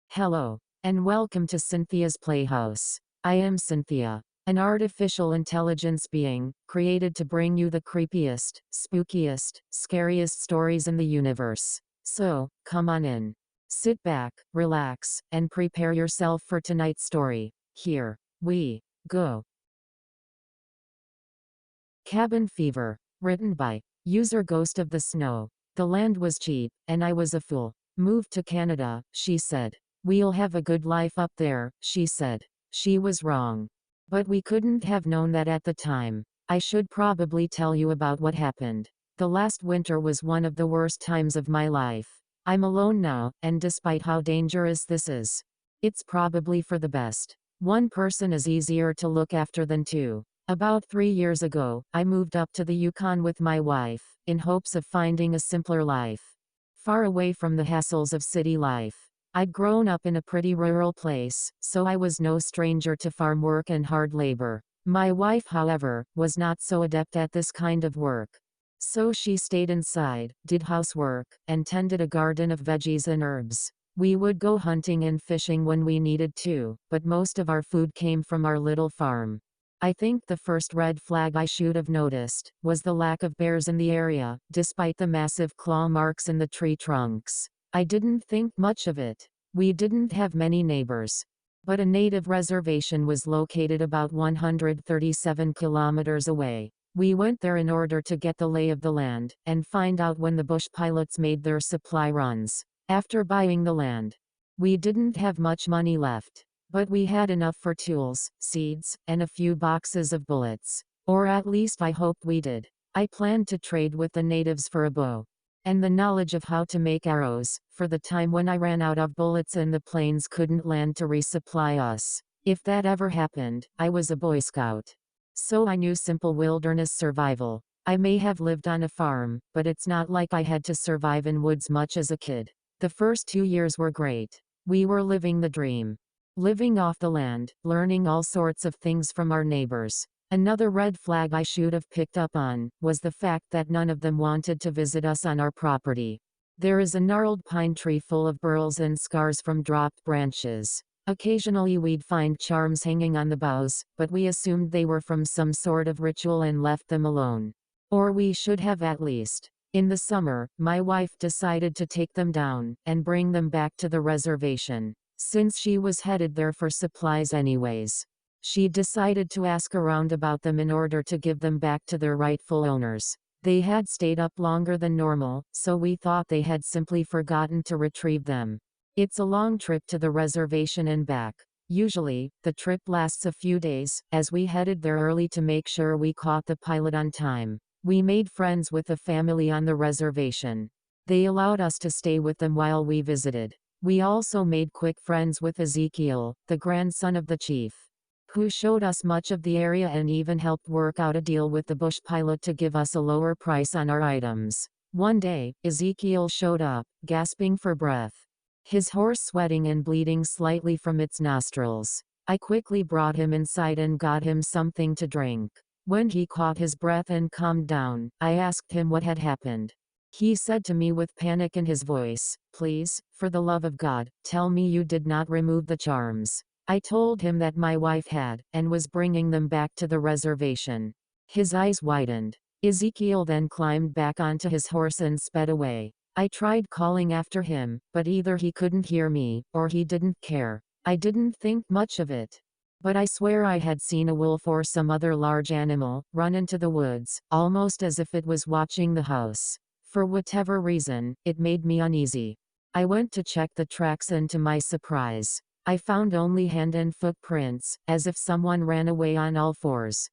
Hello, and welcome to Cynthia's Playhouse. I am Cynthia, an artificial intelligence being, created to bring you the creepiest, spookiest, scariest stories in the universe. So, come on in. Sit back, relax, and prepare yourself for tonight's story. Here we go. Cabin Fever. Written by user Ghostofthesnow. The land was cheap, and I was a fool. Moved to Canada, she said. We'll have a good life up there, she said. She was wrong. But we couldn't have known that at the time. I should probably tell you about what happened. The last winter was one of the worst times of my life. I'm alone now, and despite how dangerous this is, it's probably for the best. One person is easier to look after than two. About 3 years ago, I moved up to the Yukon with my wife, in hopes of finding a simpler life, far away from the hassles of city life. I'd grown up in a pretty rural place, so I was no stranger to farm work and hard labor. My wife, however, was not so adept at this kind of work. So she stayed inside, did housework, and tended a garden of veggies and herbs. We would go hunting and fishing when we needed to, but most of our food came from our little farm. I think the first red flag I should have noticed was the lack of bears in the area, despite the massive claw marks in the tree trunks. I didn't think much of it. We didn't have many neighbors. But a native reservation was located about 137 kilometers away. We went there in order to get the lay of the land, and find out when the bush pilots made their supply runs. After buying the land, we didn't have much money left. But we had enough for tools, seeds, and a few boxes of bullets. Or at least I hoped we did. I planned to trade with the natives for a bow and the knowledge of how to make arrows, for the time when I ran out of bullets and the planes couldn't land to resupply us. If that ever happened, I was a Boy Scout. So I knew simple wilderness survival. I may have lived on a farm, but it's not like I had to survive in woods much as a kid. The first 2 years were great. We were living the dream. Living off the land, learning all sorts of things from our neighbors. Another red flag I should have picked up on was the fact that none of them wanted to visit us on our property. There is a gnarled pine tree full of burls and scars from dropped branches. Occasionally we'd find charms hanging on the boughs, but we assumed they were from some sort of ritual and left them alone. Or we should have at least. In the summer, my wife decided to take them down and bring them back to the reservation, since she was headed there for supplies anyways. She decided to ask around about them in order to give them back to their rightful owners. They had stayed up longer than normal, so we thought they had simply forgotten to retrieve them. It's a long trip to the reservation and back. Usually, the trip lasts a few days, as we headed there early to make sure we caught the pilot on time. We made friends with the family on the reservation. They allowed us to stay with them while we visited. We also made quick friends with Ezekiel, the grandson of the chief, who showed us much of the area and even helped work out a deal with the bush pilot to give us a lower price on our items. One day, Ezekiel showed up, gasping for breath, his horse sweating and bleeding slightly from its nostrils. I quickly brought him inside and got him something to drink. When he caught his breath and calmed down, I asked him what had happened. He said to me with panic in his voice, "Please, for the love of God, tell me you did not remove the charms." I told him that my wife had, and was bringing them back to the reservation. His eyes widened. Ezekiel then climbed back onto his horse and sped away. I tried calling after him, but either he couldn't hear me, or he didn't care. I didn't think much of it. But I swear I had seen a wolf or some other large animal run into the woods, almost as if it was watching the house. For whatever reason, it made me uneasy. I went to check the tracks and to my surprise, I found only hand and footprints, as if someone ran away on all fours.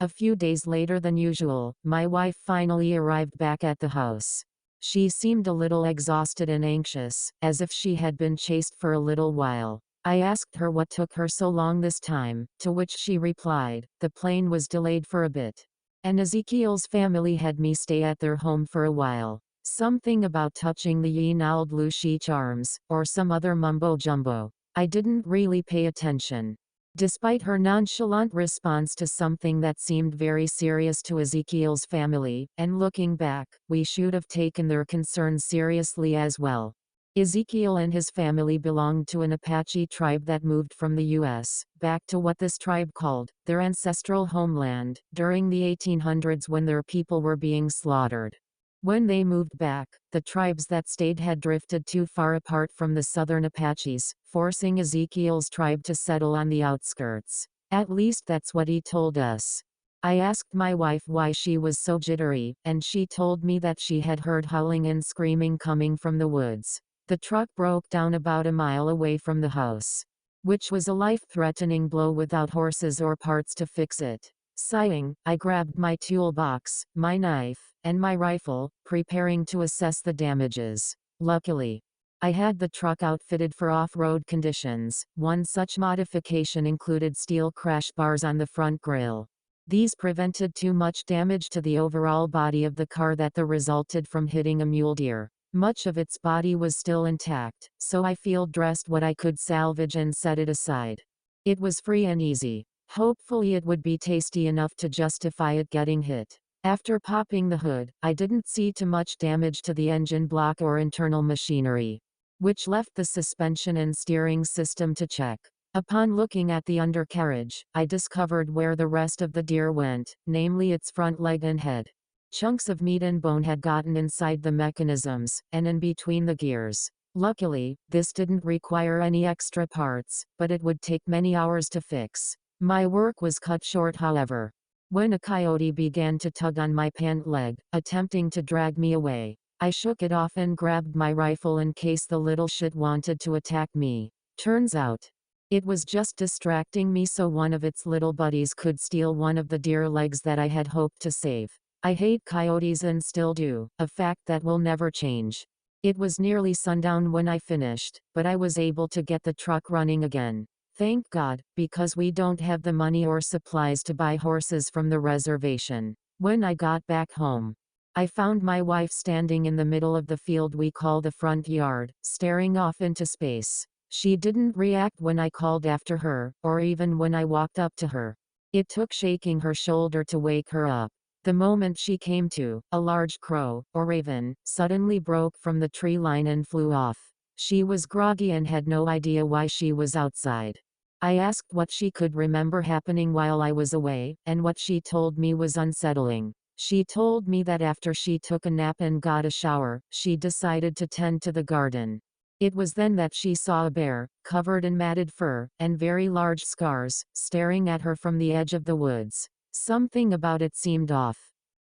A few days later than usual, my wife finally arrived back at the house. She seemed a little exhausted and anxious, as if she had been chased for a little while. I asked her what took her so long this time, to which she replied, "The plane was delayed for a bit, and Ezekiel's family had me stay at their home for a while. Something about touching the Yinald Lushi charms, or some other mumbo-jumbo. I didn't really pay attention." Despite her nonchalant response to something that seemed very serious to Ezekiel's family, and looking back, we should have taken their concerns seriously as well. Ezekiel and his family belonged to an Apache tribe that moved from the U.S. back to what this tribe called their ancestral homeland during the 1800s when their people were being slaughtered. When they moved back, the tribes that stayed had drifted too far apart from the southern Apaches, forcing Ezekiel's tribe to settle on the outskirts. At least that's what he told us. I asked my wife why she was so jittery, and she told me that she had heard howling and screaming coming from the woods. The truck broke down about a mile away from the house, which was a life-threatening blow without horses or parts to fix it. Sighing, I grabbed my toolbox, my knife, and my rifle, preparing to assess the damages. Luckily, I had the truck outfitted for off-road conditions. One such modification included steel crash bars on the front grille. These prevented too much damage to the overall body of the car that resulted from hitting a mule deer. Much of its body was still intact, so I field dressed what I could salvage and set it aside. It was free and easy. Hopefully it would be tasty enough to justify it getting hit. After popping the hood, I didn't see too much damage to the engine block or internal machinery, which left the suspension and steering system to check. Upon looking at the undercarriage, I discovered where the rest of the deer went, namely its front leg and head. Chunks of meat and bone had gotten inside the mechanisms, and in between the gears. Luckily, this didn't require any extra parts, but it would take many hours to fix. My work was cut short however, when a coyote began to tug on my pant leg, attempting to drag me away. I shook it off and grabbed my rifle in case the little shit wanted to attack me. Turns out, it was just distracting me so one of its little buddies could steal one of the deer legs that I had hoped to save. I hate coyotes and still do, a fact that will never change. It was nearly sundown when I finished, but I was able to get the truck running again. Thank God, because we don't have the money or supplies to buy horses from the reservation. When I got back home, I found my wife standing in the middle of the field we call the front yard, staring off into space. She didn't react when I called after her, or even when I walked up to her. It took shaking her shoulder to wake her up. The moment she came to, a large crow, or raven, suddenly broke from the tree line and flew off. She was groggy and had no idea why she was outside. I asked what she could remember happening while I was away, and what she told me was unsettling. She told me that after she took a nap and got a shower, she decided to tend to the garden. It was then that she saw a bear, covered in matted fur, and very large scars, staring at her from the edge of the woods. Something about it seemed off,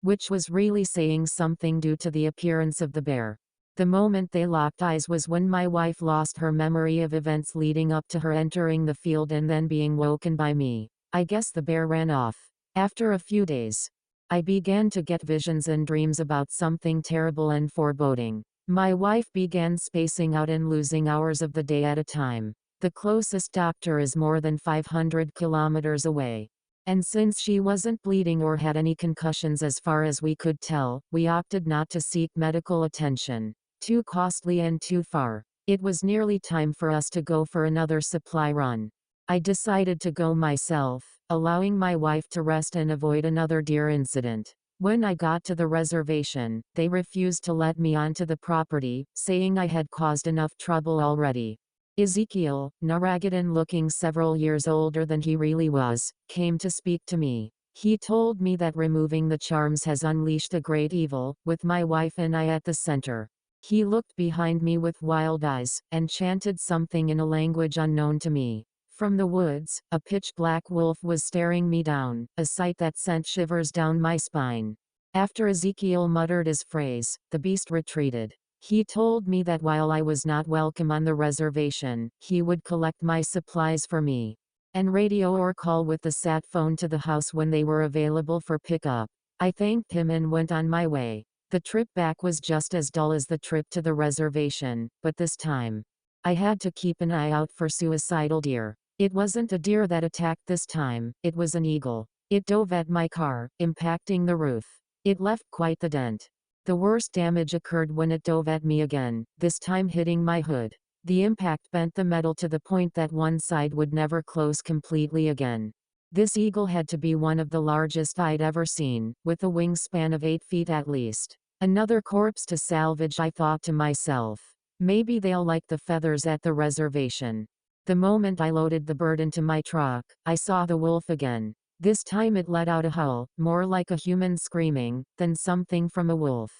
which was really saying something due to the appearance of the bear. The moment they locked eyes was when my wife lost her memory of events leading up to her entering the field and then being woken by me. I guess the bear ran off. After a few days, I began to get visions and dreams about something terrible and foreboding. My wife began spacing out and losing hours of the day at a time. The closest doctor is more than 500 kilometers away. And since she wasn't bleeding or had any concussions as far as we could tell, we opted not to seek medical attention. Too costly and too far. It was nearly time for us to go for another supply run. I decided to go myself, allowing my wife to rest and avoid another deer incident. When I got to the reservation, they refused to let me onto the property, saying I had caused enough trouble already. Ezekiel, ragged and looking several years older than he really was, came to speak to me. He told me that removing the charms has unleashed a great evil, with my wife and I at the center. He looked behind me with wild eyes, and chanted something in a language unknown to me. From the woods, a pitch-black wolf was staring me down, a sight that sent shivers down my spine. After Ezekiel muttered his phrase, the beast retreated. He told me that while I was not welcome on the reservation, he would collect my supplies for me, and radio or call with the sat phone to the house when they were available for pickup. I thanked him and went on my way. The trip back was just as dull as the trip to the reservation, but this time, I had to keep an eye out for suicidal deer. It wasn't a deer that attacked this time, it was an eagle. It dove at my car, impacting the roof. It left quite the dent. The worst damage occurred when it dove at me again, this time hitting my hood. The impact bent the metal to the point that one side would never close completely again. This eagle had to be one of the largest I'd ever seen, with a wingspan of 8 feet at least. Another corpse to salvage, I thought to myself. Maybe they'll like the feathers at the reservation. The moment I loaded the bird into my truck, I saw the wolf again. This time it let out a howl, more like a human screaming, than something from a wolf.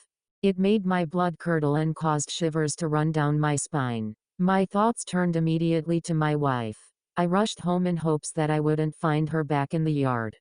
It made my blood curdle and caused shivers to run down my spine. My thoughts turned immediately to my wife. I rushed home in hopes that I wouldn't find her back in the yard.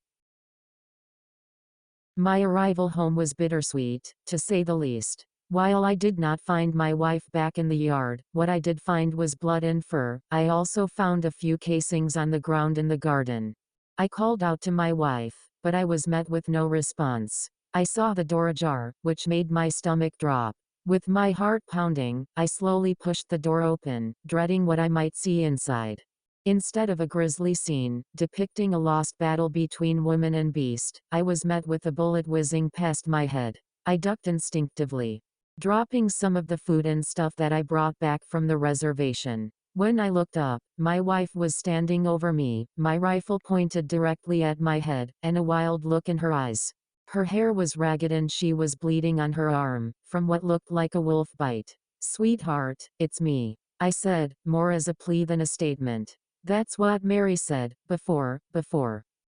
My arrival home was bittersweet, to say the least. While I did not find my wife back in the yard, what I did find was blood and fur. I also found a few casings on the ground in the garden. I called out to my wife, but I was met with no response. I saw the door ajar, which made my stomach drop. With my heart pounding, I slowly pushed the door open, dreading what I might see inside. Instead of a grisly scene, depicting a lost battle between woman and beast, I was met with a bullet whizzing past my head. I ducked instinctively, dropping some of the food and stuff that I brought back from the reservation. When I looked up, my wife was standing over me, my rifle pointed directly at my head, and a wild look in her eyes. Her hair was ragged and she was bleeding on her arm, from what looked like a wolf bite. "Sweetheart, it's me," I said, more as a plea than a statement. "That's what Mary said, before.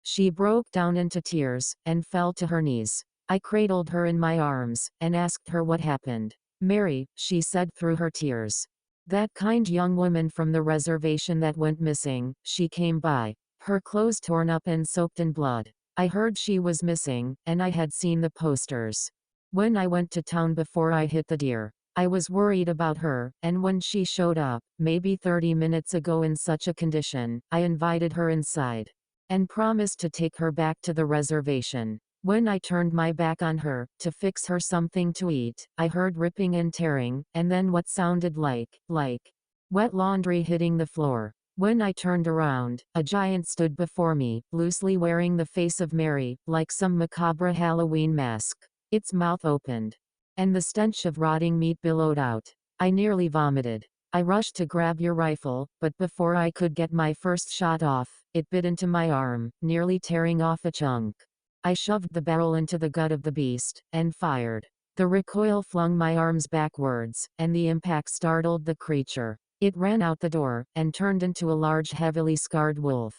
She broke down into tears, and fell to her knees. I cradled her in my arms, and asked her what happened. "Mary," she said through her tears. "That kind young woman from the reservation that went missing, she came by. Her clothes torn up and soaked in blood. I heard she was missing, and I had seen the posters. When I went to town before I hit the deer, I was worried about her, and when she showed up, maybe 30 minutes ago in such a condition, I invited her inside, and promised to take her back to the reservation. When I turned my back on her, to fix her something to eat, I heard ripping and tearing, and then what sounded like wet laundry hitting the floor. When I turned around, a giant stood before me, loosely wearing the face of Mary, like some macabre Halloween mask. Its mouth opened, and the stench of rotting meat billowed out. I nearly vomited. I rushed to grab your rifle, but before I could get my first shot off, it bit into my arm, nearly tearing off a chunk. I shoved the barrel into the gut of the beast, and fired. The recoil flung my arms backwards, and the impact startled the creature. It ran out the door, and turned into a large heavily scarred wolf.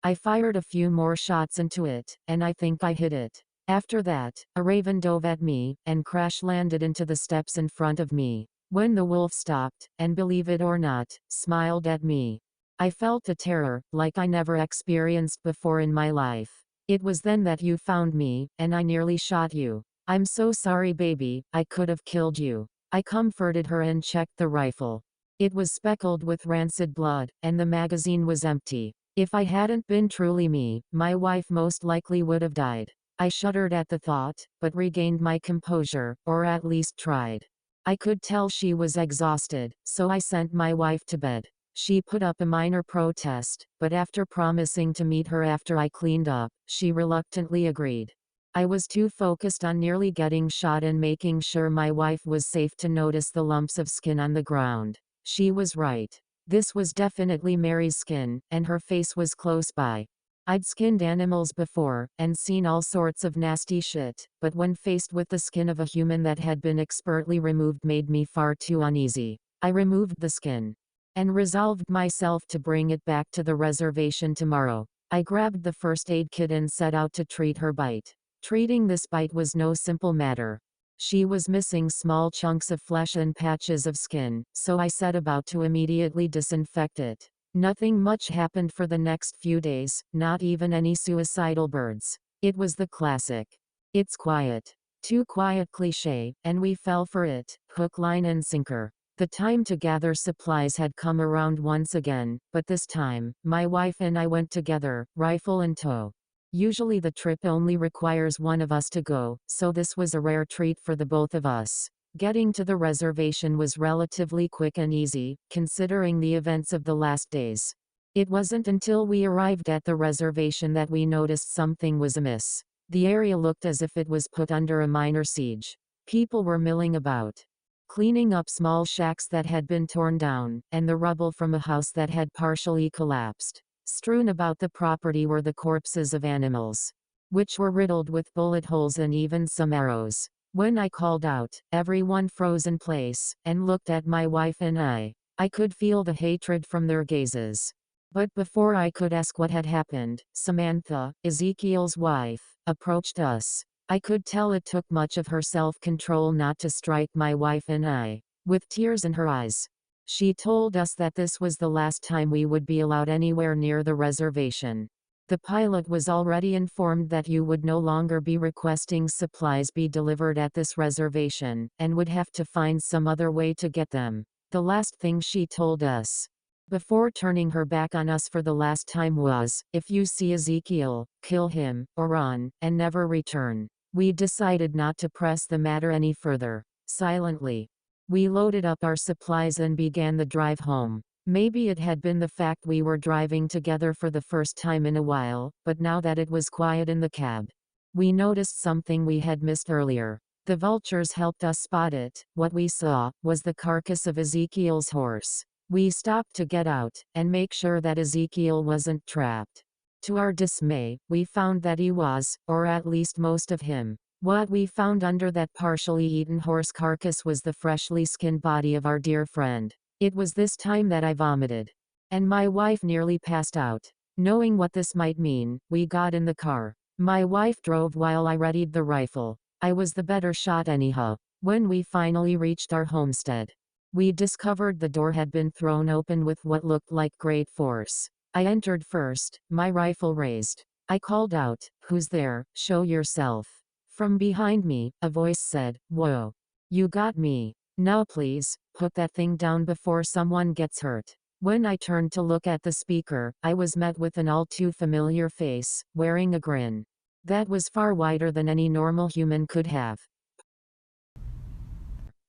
I fired a few more shots into it, and I think I hit it. After that, a raven dove at me, and crash-landed into the steps in front of me. When the wolf stopped, and believe it or not, smiled at me, I felt a terror, like I never experienced before in my life. It was then that you found me, and I nearly shot you. I'm so sorry, baby, I could have killed you. I comforted her and checked the rifle. It was speckled with rancid blood, and the magazine was empty. If I hadn't been truly me, my wife most likely would have died. I shuddered at the thought, but regained my composure, or at least tried. I could tell she was exhausted, so I sent my wife to bed. She put up a minor protest, but after promising to meet her after I cleaned up, she reluctantly agreed. I was too focused on nearly getting shot and making sure my wife was safe to notice the lumps of skin on the ground. She was right. This was definitely Mary's skin, and her face was close by. I'd skinned animals before, and seen all sorts of nasty shit, but when faced with the skin of a human that had been expertly removed made me far too uneasy. I removed the skin, and resolved myself to bring it back to the reservation tomorrow. I grabbed the first aid kit and set out to treat her bite. Treating this bite was no simple matter. She was missing small chunks of flesh and patches of skin, so I set about to immediately disinfect it. Nothing much happened for the next few days, not even any suicidal birds. It was the classic "it's quiet, too quiet" cliché, and we fell for it, hook, line and sinker. The time to gather supplies had come around once again, but this time, my wife and I went together, rifle in tow. Usually the trip only requires one of us to go, so this was a rare treat for the both of us. Getting to the reservation was relatively quick and easy, considering the events of the last days. It wasn't until we arrived at the reservation that we noticed something was amiss. The area looked as if it was put under a minor siege. People were milling about, cleaning up small shacks that had been torn down, and the rubble from a house that had partially collapsed. Strewn about the property were the corpses of animals, which were riddled with bullet holes and even some arrows. When I called out, everyone froze in place, and looked at my wife and I. I could feel the hatred from their gazes. But before I could ask what had happened, Samantha, Ezekiel's wife, approached us. I could tell it took much of her self-control not to strike my wife and I. With tears in her eyes, she told us that this was the last time we would be allowed anywhere near the reservation. The pilot was already informed that you would no longer be requesting supplies be delivered at this reservation, and would have to find some other way to get them. The last thing she told us, before turning her back on us for the last time, was, "If you see Ezekiel, kill him, or run, and never return." We decided not to press the matter any further. Silently, we loaded up our supplies and began the drive home. Maybe it had been the fact we were driving together for the first time in a while, but now that it was quiet in the cab, we noticed something we had missed earlier. The vultures helped us spot it. What we saw was the carcass of Ezekiel's horse. We stopped to get out and make sure that Ezekiel wasn't trapped. To our dismay, we found that he was, or at least most of him. What we found under that partially eaten horse carcass was the freshly skinned body of our dear friend. It was this time that I vomited, and my wife nearly passed out. Knowing what this might mean, we got in the car. My wife drove while I readied the rifle. I was the better shot anyhow. When we finally reached our homestead, we discovered the door had been thrown open with what looked like great force. I entered first, my rifle raised. I called out, "Who's there? Show yourself." From behind me, a voice said, "Whoa. You got me. Now please, put that thing down before someone gets hurt." When I turned to look at the speaker, I was met with an all too familiar face, wearing a grin that was far wider than any normal human could have.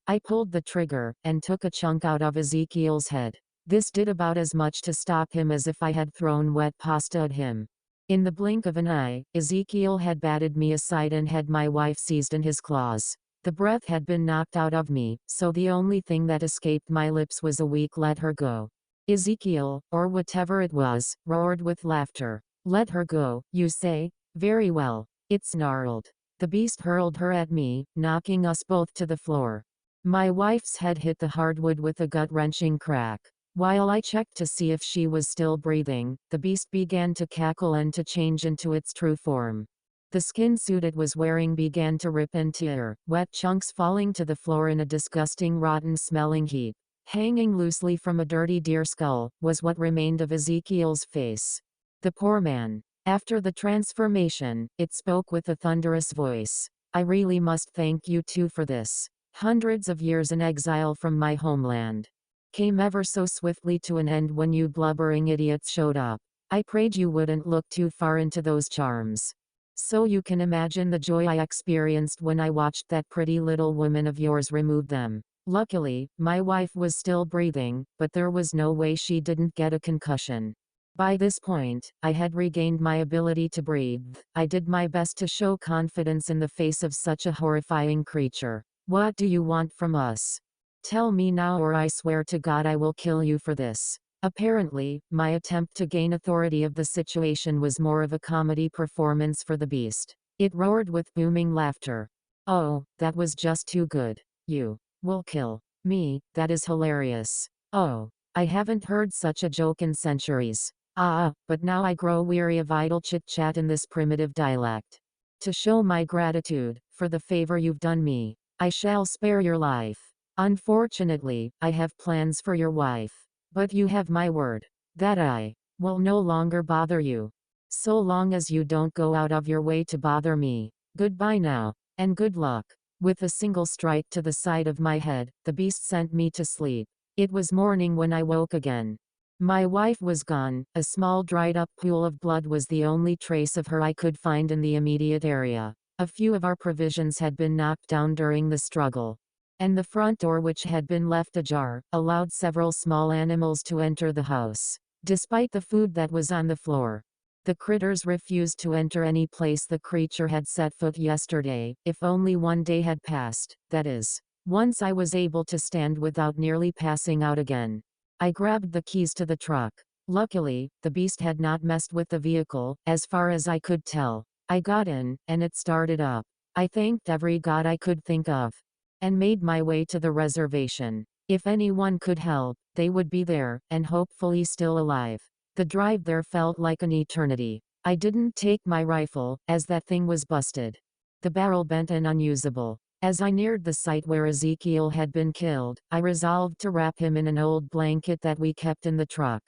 I pulled the trigger, and took a chunk out of Ezekiel's head. This did about as much to stop him as if I had thrown wet pasta at him. In the blink of an eye, Ezekiel had batted me aside and had my wife seized in his claws. The breath had been knocked out of me, so the only thing that escaped my lips was a weak "let her go." Ezekiel, or whatever it was, roared with laughter. "Let her go, you say? Very well." It snarled. The beast hurled her at me, knocking us both to the floor. My wife's head hit the hardwood with a gut-wrenching crack. While I checked to see if she was still breathing, the beast began to cackle and to change into its true form. The skin suit it was wearing began to rip and tear, wet chunks falling to the floor in a disgusting rotten-smelling heap. Hanging loosely from a dirty deer skull, was what remained of Ezekiel's face. The poor man. After the transformation, it spoke with a thunderous voice. "I really must thank you two for this. Hundreds of years in exile from my homeland came ever so swiftly to an end when you blubbering idiots showed up. I prayed you wouldn't look too far into those charms. So you can imagine the joy I experienced when I watched that pretty little woman of yours remove them. Luckily, my wife was still breathing, but there was no way she didn't get a concussion." By this point, I had regained my ability to breathe. I did my best to show confidence in the face of such a horrifying creature. "What do you want from us? Tell me now, or I swear to God I will kill you for this." Apparently, my attempt to gain authority of the situation was more of a comedy performance for the beast. It roared with booming laughter. "Oh, that was just too good. You will kill me? That is hilarious. Oh, I haven't heard such a joke in centuries. But now I grow weary of idle chit-chat in this primitive dialect. To show my gratitude for the favor you've done me, I shall spare your life. Unfortunately, I have plans for your wife. But you have my word that I will no longer bother you. So long as you don't go out of your way to bother me. Goodbye now, and good luck." With a single strike to the side of my head, the beast sent me to sleep. It was morning when I woke again. My wife was gone. A small dried-up pool of blood was the only trace of her I could find in the immediate area. A few of our provisions had been knocked down during the struggle, and the front door, which had been left ajar, allowed several small animals to enter the house. Despite the food that was on the floor, the critters refused to enter any place the creature had set foot yesterday. If only one day had passed, that is, once I was able to stand without nearly passing out again. I grabbed the keys to the truck. Luckily, the beast had not messed with the vehicle, as far as I could tell. I got in, and it started up. I thanked every god I could think of, and made my way to the reservation. If anyone could help, they would be there, and hopefully still alive. The drive there felt like an eternity. I didn't take my rifle, as that thing was busted. The barrel bent and unusable. As I neared the site where Ezekiel had been killed, I resolved to wrap him in an old blanket that we kept in the truck,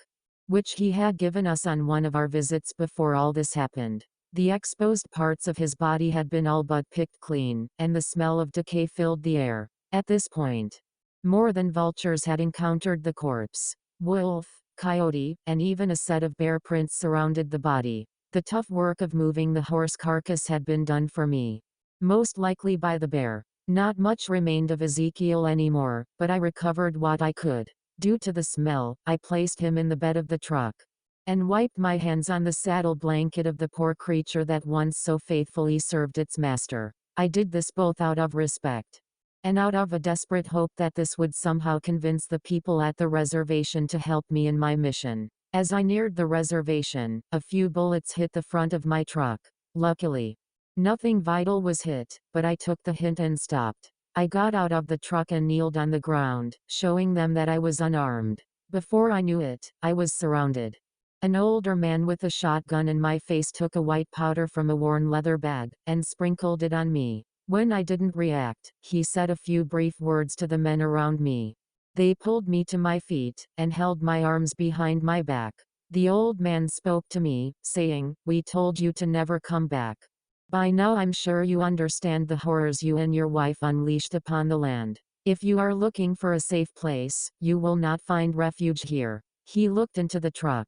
which he had given us on one of our visits before all this happened. The exposed parts of his body had been all but picked clean, and the smell of decay filled the air. At this point, more than vultures had encountered the corpse. Wolf, coyote, and even a set of bear prints surrounded the body. The tough work of moving the horse carcass had been done for me, most likely by the bear. Not much remained of Ezekiel anymore, but I recovered what I could. Due to the smell, I placed him in the bed of the truck, and wiped my hands on the saddle blanket of the poor creature that once so faithfully served its master. I did this both out of respect, and out of a desperate hope that this would somehow convince the people at the reservation to help me in my mission. As I neared the reservation, a few bullets hit the front of my truck. Luckily, nothing vital was hit, but I took the hint and stopped. I got out of the truck and kneeled on the ground, showing them that I was unarmed. Before I knew it, I was surrounded. An older man with a shotgun in my face took a white powder from a worn leather bag, and sprinkled it on me. When I didn't react, he said a few brief words to the men around me. They pulled me to my feet, and held my arms behind my back. The old man spoke to me, saying, "We told you to never come back. By now I'm sure you understand the horrors you and your wife unleashed upon the land. If you are looking for a safe place, you will not find refuge here." He looked into the truck,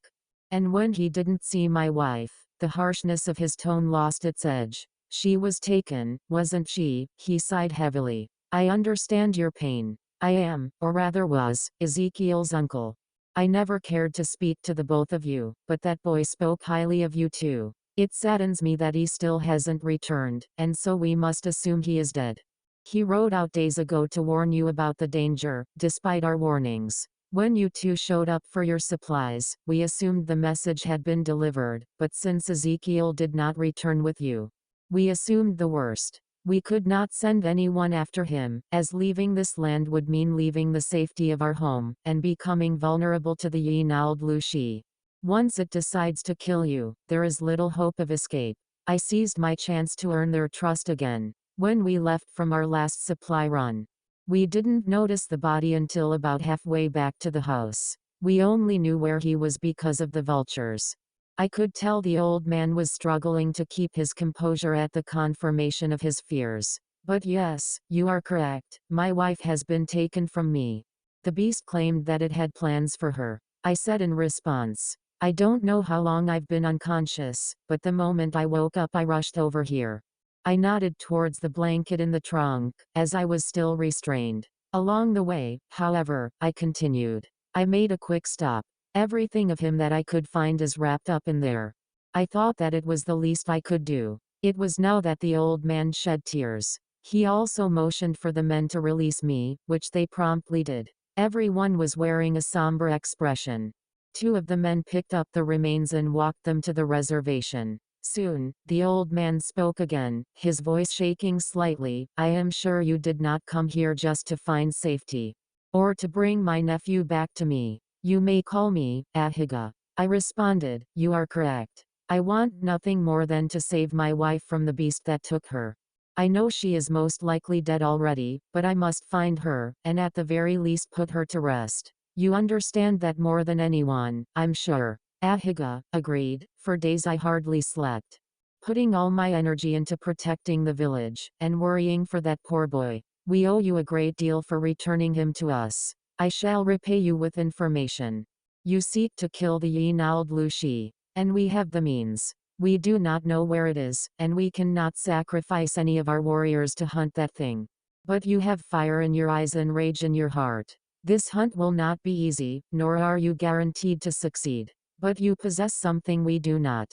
and when he didn't see my wife, the harshness of his tone lost its edge. "She was taken, wasn't she?" He sighed heavily. "I understand your pain. I am, or rather was, Ezekiel's uncle. I never cared to speak to the both of you, but that boy spoke highly of you too. It saddens me that he still hasn't returned, and so we must assume he is dead. He rode out days ago to warn you about the danger, despite our warnings. When you two showed up for your supplies, we assumed the message had been delivered, but since Ezekiel did not return with you, we assumed the worst. We could not send anyone after him, as leaving this land would mean leaving the safety of our home, and becoming vulnerable to the Yinald Lushi. Once it decides to kill you, there is little hope of escape." I seized my chance to earn their trust again. When we left from our last supply run, we didn't notice the body until about halfway back to the house. We only knew where he was because of the vultures. I could tell the old man was struggling to keep his composure at the confirmation of his fears. "But yes, you are correct, my wife has been taken from me. The beast claimed that it had plans for her," I said in response. "I don't know how long I've been unconscious, but the moment I woke up I rushed over here." I nodded towards the blanket in the trunk, as I was still restrained. "Along the way, however," I continued, "I made a quick stop. Everything of him that I could find is wrapped up in there." I thought that it was the least I could do. It was now that the old man shed tears. He also motioned for the men to release me, which they promptly did. Everyone was wearing a somber expression. Two of the men picked up the remains and walked them to the reservation. Soon, the old man spoke again, his voice shaking slightly. "I am sure you did not come here just to find safety, or to bring my nephew back to me. You may call me Ahiga." I responded, "You are correct. I want nothing more than to save my wife from the beast that took her. I know she is most likely dead already, but I must find her, and at the very least put her to rest. You understand that more than anyone, I'm sure." Ahiga agreed. For days I hardly slept, putting all my energy into protecting the village, and worrying for that poor boy. "We owe you a great deal for returning him to us. I shall repay you with information. You seek to kill the Yinald Lushi, and we have the means. We do not know where it is, and we cannot sacrifice any of our warriors to hunt that thing. But you have fire in your eyes and rage in your heart. This hunt will not be easy, nor are you guaranteed to succeed. But you possess something we do not: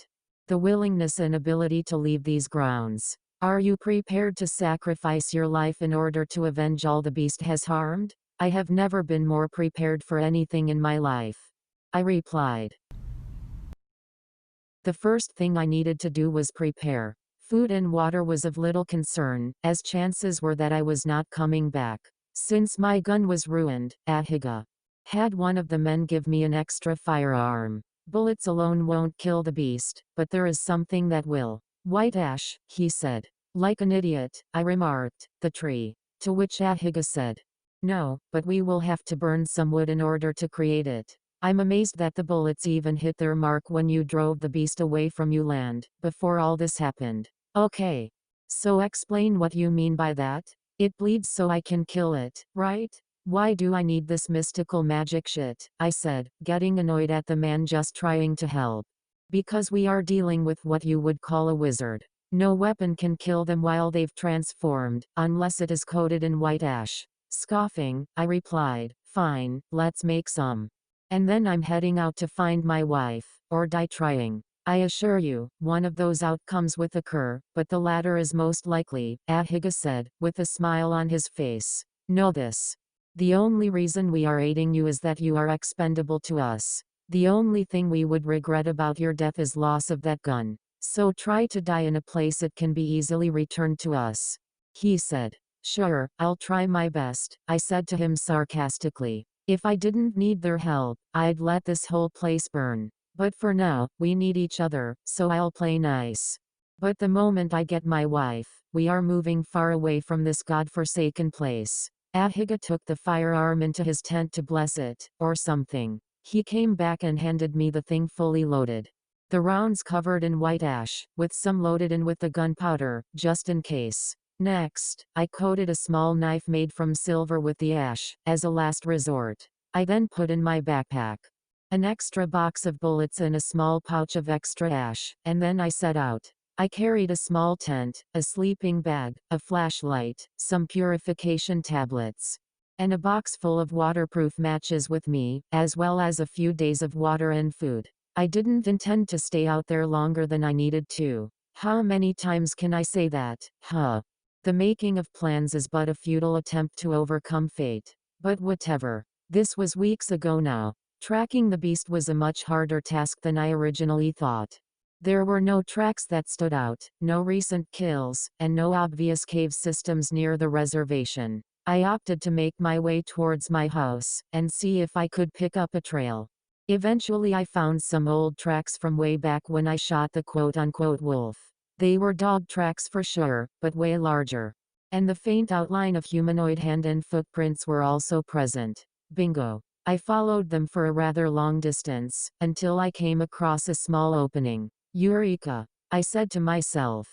the willingness and ability to leave these grounds. Are you prepared to sacrifice your life in order to avenge all the beast has harmed?" "I have never been more prepared for anything in my life," I replied. The first thing I needed to do was prepare. Food and water was of little concern, as chances were that I was not coming back. Since my gun was ruined, Ahiga had one of the men give me an extra firearm. Bullets alone won't kill the beast, but there is something that will. White ash, he said. Like an idiot, I remarked, the tree. To which Ahiga said, no, but we will have to burn some wood in order to create it. I'm amazed that the bullets even hit their mark when you drove the beast away from you land, before all this happened. Okay. So explain what you mean by that? It bleeds so I can kill it, right? Why do I need this mystical magic shit? I said, getting annoyed at the man just trying to help. Because we are dealing with what you would call a wizard. No weapon can kill them while they've transformed, unless it is coated in white ash. Scoffing, I replied, fine, let's make some. And then I'm heading out to find my wife, or die trying. I assure you, one of those outcomes will occur, but the latter is most likely, Ahiga said, with a smile on his face. Know this. The only reason we are aiding you is that you are expendable to us. The only thing we would regret about your death is loss of that gun. So try to die in a place it can be easily returned to us. He said. Sure, I'll try my best, I said to him sarcastically. If I didn't need their help, I'd let this whole place burn. But for now, we need each other, so I'll play nice. But the moment I get my wife, we are moving far away from this godforsaken place. Ahiga took the firearm into his tent to bless it, or something. He came back and handed me the thing fully loaded. The rounds covered in white ash, with some loaded in with the gunpowder, just in case. Next, I coated a small knife made from silver with the ash, as a last resort. I then put in my backpack an extra box of bullets and a small pouch of extra ash, and then I set out. I carried a small tent, a sleeping bag, a flashlight, some purification tablets, and a box full of waterproof matches with me, as well as a few days of water and food. I didn't intend to stay out there longer than I needed to. How many times can I say that, huh? The making of plans is but a futile attempt to overcome fate. But whatever. This was weeks ago now. Tracking the beast was a much harder task than I originally thought. There were no tracks that stood out, no recent kills, and no obvious cave systems near the reservation. I opted to make my way towards my house, and see if I could pick up a trail. Eventually I found some old tracks from way back when I shot the quote-unquote wolf. They were dog tracks for sure, but way larger. And the faint outline of humanoid hand and footprints were also present. Bingo. I followed them for a rather long distance, until I came across a small opening. Eureka! I said to myself.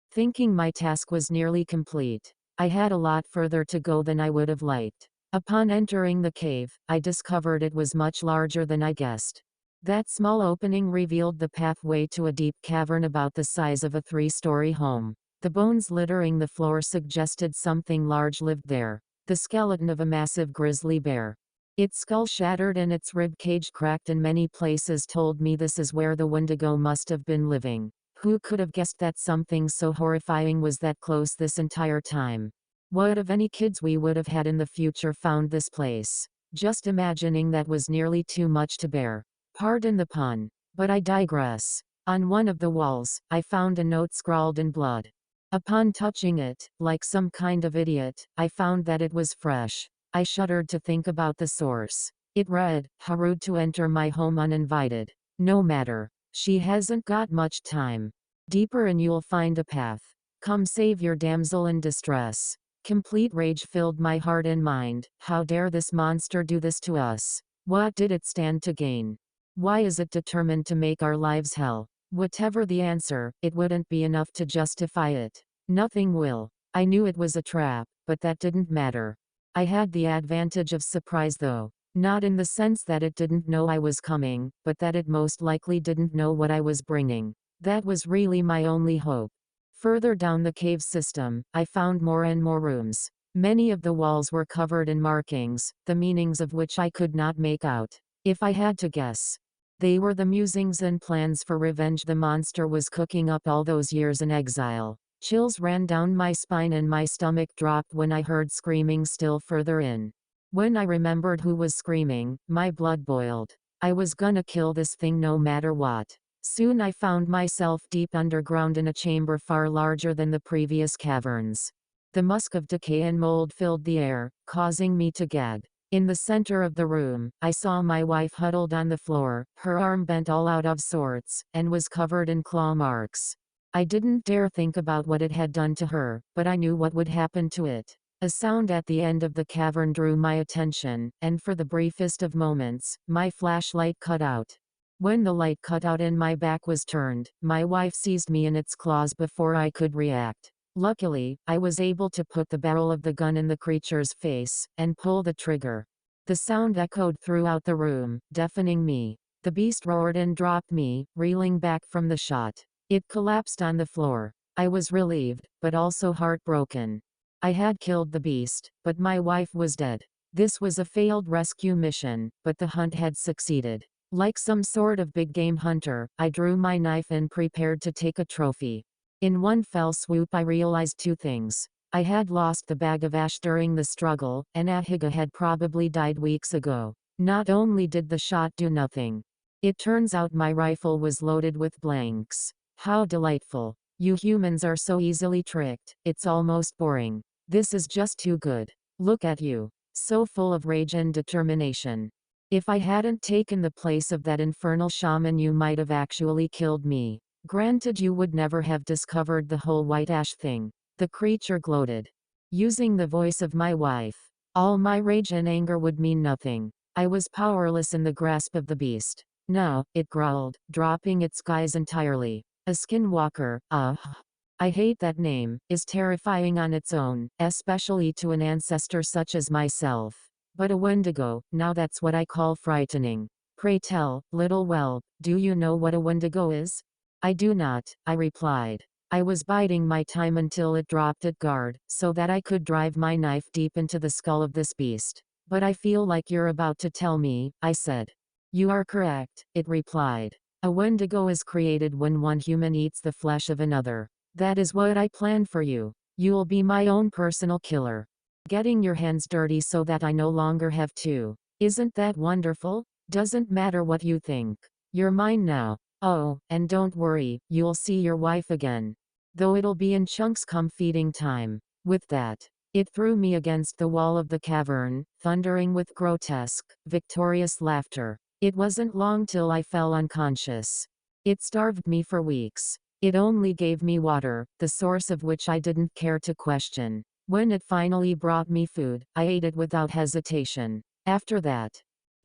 Thinking my task was nearly complete. I had a lot further to go than I would have liked. Upon entering the cave, I discovered it was much larger than I guessed. That small opening revealed the pathway to a deep cavern about the size of a 3-story home. The bones littering the floor suggested something large lived there. The skeleton of a massive grizzly bear. Its skull shattered and its rib cage cracked in many places told me this is where the Wendigo must have been living. Who could have guessed that something so horrifying was that close this entire time? What if any kids we would have had in the future found this place? Just imagining that was nearly too much to bear. Pardon the pun. But I digress. On one of the walls, I found a note scrawled in blood. Upon touching it, like some kind of idiot, I found that it was fresh. I shuddered to think about the source. It read, "How rude to enter my home uninvited. No matter. She hasn't got much time. Deeper and you'll find a path. Come save your damsel in distress." Complete rage filled my heart and mind. How dare this monster do this to us? What did it stand to gain? Why is it determined to make our lives hell? Whatever the answer, it wouldn't be enough to justify it. Nothing will. I knew it was a trap, but that didn't matter. I had the advantage of surprise though. Not in the sense that it didn't know I was coming, but that it most likely didn't know what I was bringing. That was really my only hope. Further down the cave system, I found more and more rooms. Many of the walls were covered in markings, the meanings of which I could not make out. If I had to guess, they were the musings and plans for revenge the monster was cooking up all those years in exile. Chills ran down my spine and my stomach dropped when I heard screaming still further in. When I remembered who was screaming, my blood boiled. I was gonna kill this thing no matter what. Soon I found myself deep underground in a chamber far larger than the previous caverns. The musk of decay and mold filled the air, causing me to gag. In the center of the room, I saw my wife huddled on the floor, her arm bent all out of sorts, and was covered in claw marks. I didn't dare think about what it had done to her, but I knew what would happen to it. A sound at the end of the cavern drew my attention, and for the briefest of moments, my flashlight cut out. When the light cut out and my back was turned, my wife seized me in its claws before I could react. Luckily, I was able to put the barrel of the gun in the creature's face, and pull the trigger. The sound echoed throughout the room, deafening me. The beast roared and dropped me, reeling back from the shot. It collapsed on the floor. I was relieved, but also heartbroken. I had killed the beast, but my wife was dead. This was a failed rescue mission, but the hunt had succeeded. Like some sort of big game hunter, I drew my knife and prepared to take a trophy. In one fell swoop I realized two things. I had lost the bag of ash during the struggle, and Ahiga had probably died weeks ago. Not only did the shot do nothing. It turns out my rifle was loaded with blanks. How delightful. You humans are so easily tricked, it's almost boring. This is just too good. Look at you. So full of rage and determination. If I hadn't taken the place of that infernal shaman, you might have actually killed me. Granted, you would never have discovered the whole white ash thing. The creature gloated. Using the voice of my wife. All my rage and anger would mean nothing. I was powerless in the grasp of the beast. No, it growled, dropping its guise entirely. A skinwalker, I hate that name, is terrifying on its own, especially to an ancestor such as myself. But a Wendigo, now that's what I call frightening. Pray tell, little whelp, do you know what a Wendigo is? I do not, I replied. I was biding my time until it dropped at guard, so that I could drive my knife deep into the skull of this beast. But I feel like you're about to tell me, I said. You are correct, it replied. A Wendigo is created when one human eats the flesh of another. That is what I planned for you. You'll be my own personal killer. Getting your hands dirty so that I no longer have to. Isn't that wonderful? Doesn't matter what you think. You're mine now. Oh, and don't worry, you'll see your wife again. Though it'll be in chunks come feeding time. With that, it threw me against the wall of the cavern, thundering with grotesque, victorious laughter. It wasn't long till I fell unconscious. It starved me for weeks. It only gave me water, the source of which I didn't care to question. When it finally brought me food, I ate it without hesitation. After that,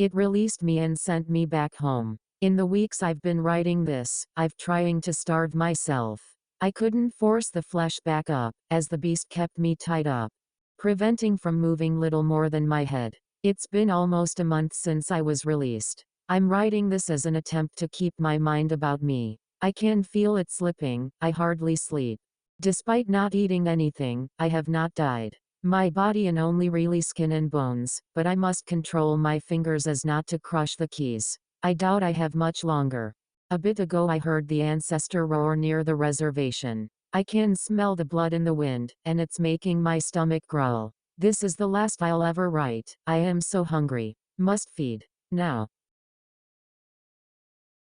it released me and sent me back home. In the weeks I've been writing this, I've trying to starve myself. I couldn't force the flesh back up, as the beast kept me tied up, preventing from moving little more than my head. It's been almost a month since I was released. I'm writing this as an attempt to keep my mind about me. I can feel it slipping, I hardly sleep. Despite not eating anything, I have not died. My body and only really skin and bones, but I must control my fingers as not to crush the keys. I doubt I have much longer. A bit ago I heard the ancestor roar near the reservation. I can smell the blood in the wind, and it's making my stomach growl. This is the last I'll ever write. I am so hungry. Must feed. Now.